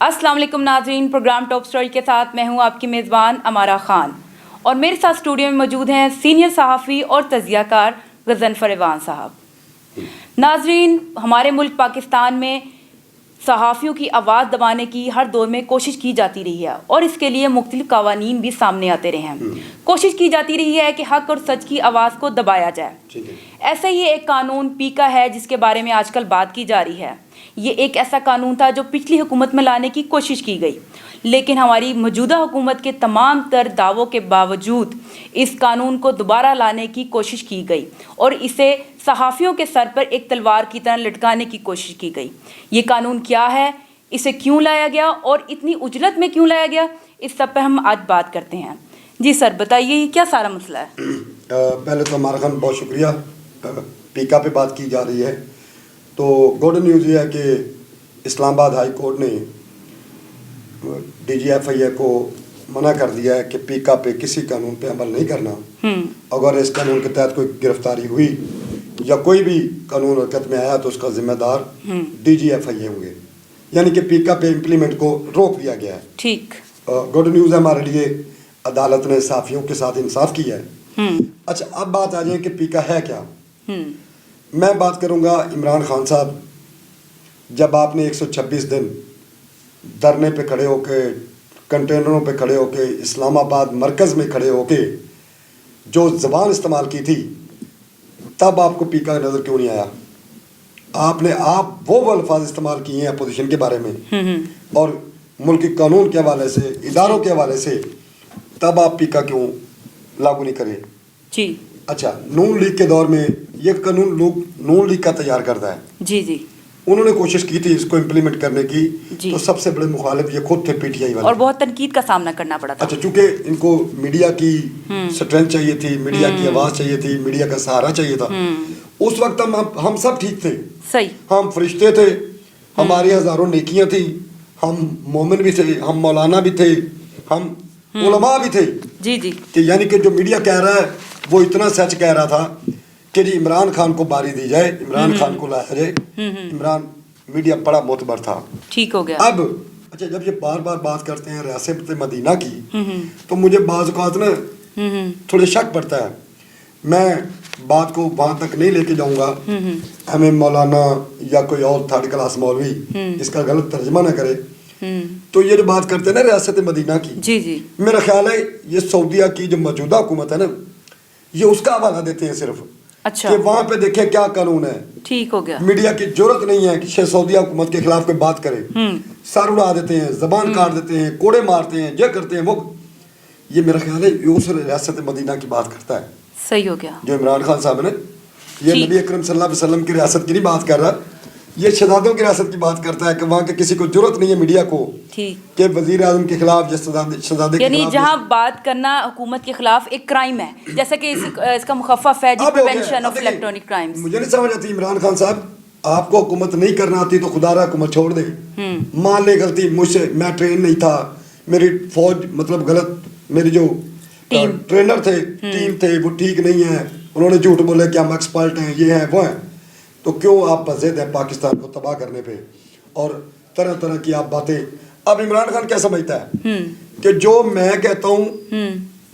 अस्सलाम वालेकुम नाज़रीन, प्रोग्राम टॉप स्टोरी के साथ मैं हूं आपकी मेज़बान अमारा खान और मेरे साथ स्टूडियो में मौजूद हैं सीनियर सहाफ़ी और तज़कियाकार गज़नफ़र इवान साहब। नाज़रीन, हमारे मुल्क पाकिस्तान में सहाफ़ियों की आवाज़ दबाने की हर दौर में कोशिश की जाती रही है और इसके लिए मुख्तलिफ़ क़वानीन भी सामने आते रहे हैं। कोशिश की जाती रही है कि हक़ और सच की आवाज़ को दबाया जाए। ऐसा ही एक कानून पीका है जिसके बारे में आजकल बात की जा रही है। ये एक ऐसा कानून था जो पिछली हुकूमत में लाने की कोशिश की गई, लेकिन हमारी मौजूदा हुकूमत के तमाम तर दावों के बावजूद इस कानून को दोबारा लाने की कोशिश की गई और इसे सहाफ़ियों के सर पर एक तलवार की तरह लटकाने की कोशिश की गई। ये कानून क्या है, इसे क्यों लाया गया और इतनी उजलत में क्यों लाया गया, इस सब पर हम आज बात करते हैं। जी सर, बताइए क्या सारा मसला है? पहले तो हमारा खान बहुत शुक्रिया। पीका पे बात की जा रही है तो गुड न्यूज़ ये है कि इस्लामाबाद हाई कोर्ट ने DGFIA को मना कर दिया है कि पीका पे किसी कानून पे अमल नहीं करना। अगर इस कानून के तहत कोई गिरफ्तारी हुई या कोई भी कानून हरकत में आया तो उसका जिम्मेदार DGFIA होंगे, यानी कि पीका पे इम्प्लीमेंट को रोक दिया गया है। ठीक, गुड न्यूज़ है हमारे लिए। अदालत ने साफियों के साथ इंसाफ किया है। अच्छा, अब बात आ जाए कि पीका है क्या। मैं बात करूंगा इमरान खान साहब, जब आपने 126 दिन धरने पे खड़े होके, कंटेनरों पे खड़े होके, इस्लामाबाद मरकज़ में खड़े होके जो ज़बान इस्तेमाल की थी, तब आपको पीका नज़र क्यों नहीं आया? आप वो अल्फाज इस्तेमाल किए हैं अपोजिशन के बारे में और मुल्की कानून के हवाले से, इदारों के हवाले से, तब आप पीका क्यों लागू नहीं करें? जी अच्छा, नून लीग के दौर में ये कानून लोग नून लीग का तैयार करता है। जी उन्होंने कोशिश की थी इसको इम्प्लीमेंट करने की, तो सबसे बड़े मुखालिफ ये खुद थे, PTI वाले, और बहुत तनकीद का सामना करना पड़ा था। अच्छा, चूंकि इनको मीडिया की स्ट्रेंथ चाहिए थी, मीडिया की आवाज़ चाहिए थी, मीडिया का सहारा चाहिए था। उस वक्त हम सब ठीक थे, सही, हम फरिश्ते थे, हमारी हज़ारों नेकियां थी, हम मोमिन भी थे, हम मौलाना भी थे, हम उलमा भी थे। जी कि यानी कि जो मीडिया कह रहा है वो इतना सच कह रहा था कि जी इमरान खान को बारी दी जाए, इमरान खान को लाया जाए। इमरान मीडिया बड़ा मोतबर था, ठीक हो गया। अब अच्छा, जब ये बार बार बात करते हैं रियासत मदीना की, तो मुझे बाज़ औक़ात ना थोड़े शक पड़ता है। मैं बात को वहाँ तक नहीं लेके जाऊँगा, हमें मौलाना या कोई और थर्ड क्लास मौलवी इसका गलत तर्जमा ना करे। तो ये जो बात करते हैं ना रियासत मदीना की, जी मेरा ख्याल है ये सऊदीया की जो मौजूदा हुकूमत है ना, ये उसका हवाला देते हैं सिर्फ। अच्छा, कि वहाँ पे देखें क्या कानून है। ठीक हो गया। मीडिया की जरूरत नहीं है कि सऊदीया हुकूमत के खिलाफ कोई बात करे। सर उड़ा देते हैं, जबान काट देते हैं, कोड़े मारते हैं, ये करते हैं वो। ये मेरा ख्याल है ये उस रियासत मदीना की बात करता है। सही हो गया। जो इमरान खान साहब ने, ये नबी अकरम सल्लल्लाहु अलैहि वसल्लम की रियासत की नहीं बात कर रहा, ये शहजादों की रियासत की बात करता है कि वहाँ के किसी को जरूरत नहीं है मीडिया को कि वजीर आज़म के खिलाफ या शहजादे, यानी जहाँ बात करना हुकूमत के खिलाफ एक क्राइम है, जैसे कि इसका मुखफ़्फ़ है प्रिवेंशन ऑफ इलेक्ट्रॉनिक क्राइम्स। मुझे नहीं समझ आती इमरान खान साहब, आपको हुकूमत नहीं करना आती तो खुदा रहा हुकूमत छोड़ दे। मान ले गलती मुझसे, मैं ट्रेन नहीं था, मेरी फौज मतलब गलत, मेरी जो ट्रेनर थे, टीम थे, वो ठीक नहीं है, उन्होंने झूठ बोले कि हम एक्सपर्ट हैं, ये हैं वो हैं। तो क्यों आप बज़ेद हैं पाकिस्तान को तबाह करने पे और तरह तरह की आप बातें। अब इमरान खान क्या समझता है कि जो मैं कहता हूँ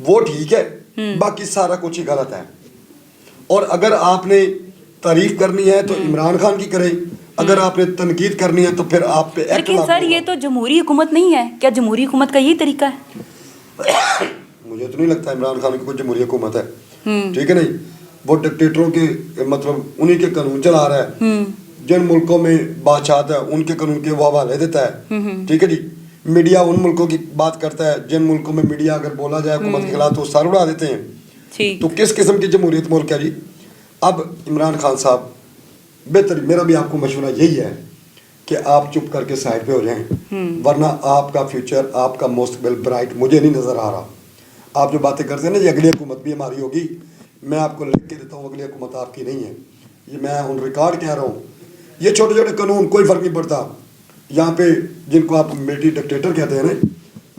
वो ठीक है, बाकी सारा कुछ ही गलत है। और अगर आपने तारीफ करनी है तो इमरान खान की करें, अगर आपने तनकीद करनी है तो फिर आप पे। लेकिन सर ये तो जमहूरी हुकूमत नहीं है, क्या जमहूरी हुकूमत का यही तरीका है? मुझे तो नहीं लगता इमरान खान की कोई जमहूरी हुकूमत है, ठीक है नहीं। वो डिक्टेटरों के मतलब उन्हीं के कानून चला रहा है, जिन मुल्कों में बादशाह है उनके कानून के वो हवाले देता है, ठीक है जी। मीडिया उन मुल्कों की बात करता है जिन मुल्कों में मीडिया अगर बोला जाए हुकूमत के खिलाफ तो सर उड़ा देते हैं। तो किस किस्म की जमहूरियत मुल्क है जी? अब इमरान खान साहब, बेहतर मेरा भी आपको मशवरा यही है कि आप चुप करके साइड पे हो जाएं, वरना आपका फ्यूचर, आपका मुस्तकबिल ब्राइट मुझे नहीं नज़र आ रहा। आप जो बातें करते हैं ना, ये अगली हुकूमत भी हमारी होगी, मैं आपको लिख के देता हूँ, अगली हुकूमत आपकी नहीं है। ये मैं ऑन रिकॉर्ड कह रहा हूँ। ये छोटे छोटे कानून कोई फ़र्क नहीं पड़ता। यहाँ पे जिनको आप मिलिट्री डिक्टेटर कहते हैं ना,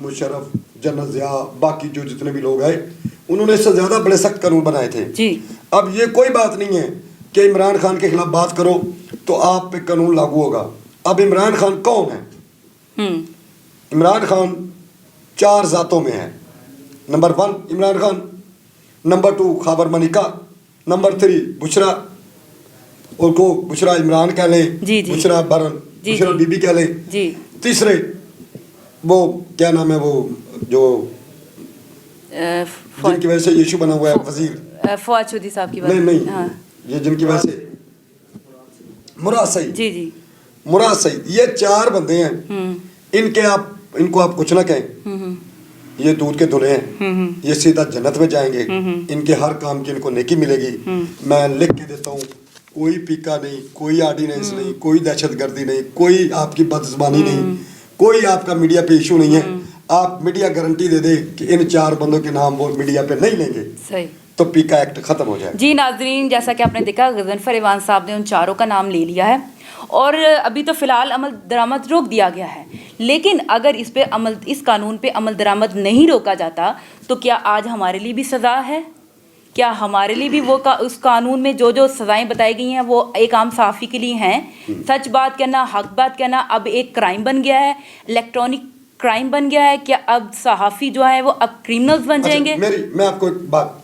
मुशर्रफ, जनरल ज़िया, बाकी जो जितने भी लोग आए, उन्होंने इससे ज़्यादा बड़े सख्त कानून बनाए थे जी। अब ये कोई बात नहीं है कि इमरान खान के खिलाफ बात करो तो आप पे कानून लागू होगा। अब इमरान खान कौन है? عمران خان 4 ذاتوں میں ہے. نمبر 1 عمران خان, نمبر 2 خاور ملکہ, نمبر 3 بشرا, اور کو بشرا عمران کہہ لیں, بشرا برن, بشرا بی بی کہہ لیں. تیسرے وہ کیا نام ہے, وہ جو جن کی وجہ سے ایشو بنا ہوا ہے, وزیر فواد چودھری صاحب کی بات. نہیں, یہ جن کی وجہ سے مراد سعید. جی مراد سعید, یہ 4 بندے ہیں. ان کو آپ کچھ نہ کہیں, یہ دودھ کے دھلے ہیں, یہ سیدھا جنت میں جائیں گے. ان کے ہر کام کی ان کو نیکی ملے گی. میں لکھ کے دیتا ہوں, کوئی پیکا نہیں, کوئی آرڈیننس نہیں, کوئی دہشت گردی نہیں, کوئی آپ کی بد زبانی نہیں, کوئی آپ کا میڈیا پہ ایشو نہیں ہے. آپ میڈیا گارنٹی دے دے کہ ان 4 بندوں کے نام وہ میڈیا پہ نہیں لیں گے, صحیح, تو پیکا ایکٹ ختم ہو جائے. جی ناظرین, جیسا کہ آپ نے دیکھا غضنفر ایوان صاحب نے ان 4 کا نام لے لیا ہے, اور ابھی تو فی الحال عمل درآمد روک دیا گیا ہے. لیکن اگر اس قانون پہ عمل درآمد نہیں روکا جاتا تو کیا آج ہمارے لیے بھی سزا ہے؟ کیا ہمارے لیے بھی وہ اس قانون میں جو سزائیں بتائی گئی ہیں وہ ایک عام صحافی کے لیے ہیں؟ سچ بات کہنا, حق بات کہنا اب ایک کرائم بن گیا ہے, الیکٹرانک کرائم بن گیا ہے. کیا اب صحافی جو ہے وہ اب کرمنلز بن جائیں گے؟ میں آپ کو ایک بات,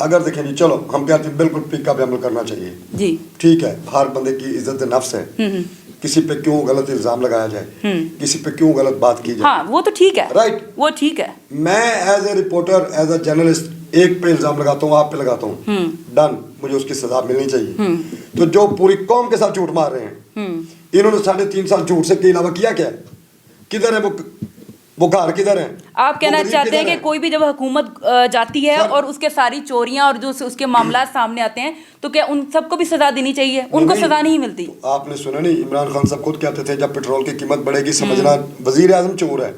اگر دیکھیں جی, چلو ہم کہتے ہیں بالکل پیکا پہ عمل کرنا چاہیے, جی ٹھیک ہے, ہر بندے کی عزت نفس ہے, کسی پہ کیوں غلط الزام لگایا جائے, کسی پہ کیوں غلط بات کی جائے, ہاں وہ تو ٹھیک ہے, رائٹ, وہ ٹھیک ہے. میں as a reporter, as a journalist ایک پہ الزام لگاتا ہوں, آپ پہ لگاتا ہوں, ڈن, مجھے اس کی سزا ملنی چاہیے. تو جو پوری قوم کے ساتھ جھوٹ مار رہے ہیں, انہوں نے 3.5 سال جھوٹ سے کے علاوہ کیا کیا ہے؟ کدھر ہے وہ گھر کدھر ہیں؟ آپ کہنا چاہتے ہیں کہ کوئی بھی جب حکومت جاتی ہے اور اس کے ساری چوریاں اور جو اس کے معاملات سامنے آتے ہیں تو کیا ان سب کو بھی سزا دینی چاہیے؟ ان کو سزا نہیں ملتی. آپ نے سنا نہیں, عمران خان صاحب خود کہتے تھے جب پیٹرول کی قیمت بڑھے گی سمجھنا وزیر اعظم چور ہے.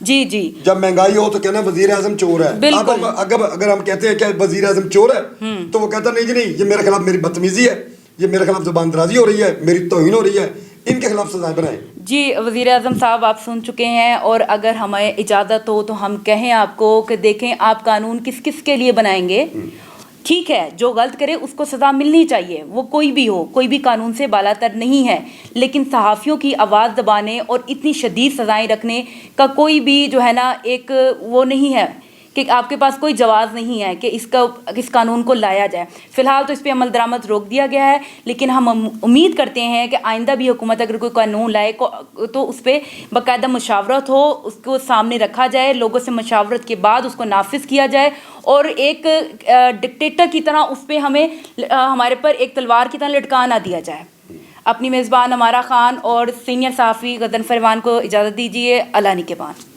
جی جب مہنگائی ہو تو کہنا وزیر اعظم چور ہے. اب اگر ہم کہتے ہیں کہ وزیر اعظم چور ہے تو وہ کہتا نہیں جی نہیں, یہ میرے خلاف میری بدتمیزی ہے, یہ میرے خلاف زبان درازی ہو رہی ہے, میری توہین ہو رہی ہے, ان کے خلاف سزائیں بنائیں. جی وزیر اعظم صاحب آپ سن چکے ہیں, اور اگر ہمیں اجازت ہو تو ہم کہیں آپ کو کہ دیکھیں آپ قانون کس کس کے لیے بنائیں گے. ٹھیک ہے, جو غلط کرے اس کو سزا ملنی چاہیے, وہ کوئی بھی ہو, کوئی بھی قانون سے بالا تر نہیں ہے. لیکن صحافیوں کی آواز دبانے اور اتنی شدید سزائیں رکھنے کا کوئی بھی جو ہے نا ایک وہ نہیں ہے کہ آپ کے پاس کوئی جواز نہیں ہے کہ اس قانون کو لایا جائے. فی الحال تو اس پہ عمل درآمد روک دیا گیا ہے, لیکن ہم امید کرتے ہیں کہ آئندہ بھی حکومت اگر کوئی قانون لائے تو اس پہ باقاعدہ مشاورت ہو, اس کو سامنے رکھا جائے, لوگوں سے مشاورت کے بعد اس کو نافذ کیا جائے, اور ایک ڈکٹیٹر کی طرح اس پہ ہمارے پر ایک تلوار کی طرح لٹکا نہ دیا جائے. اپنی میزبان امارہ خان اور سینئر صحافی غضنفر ایوان کو اجازت دیجیے. اللہ نگہبان.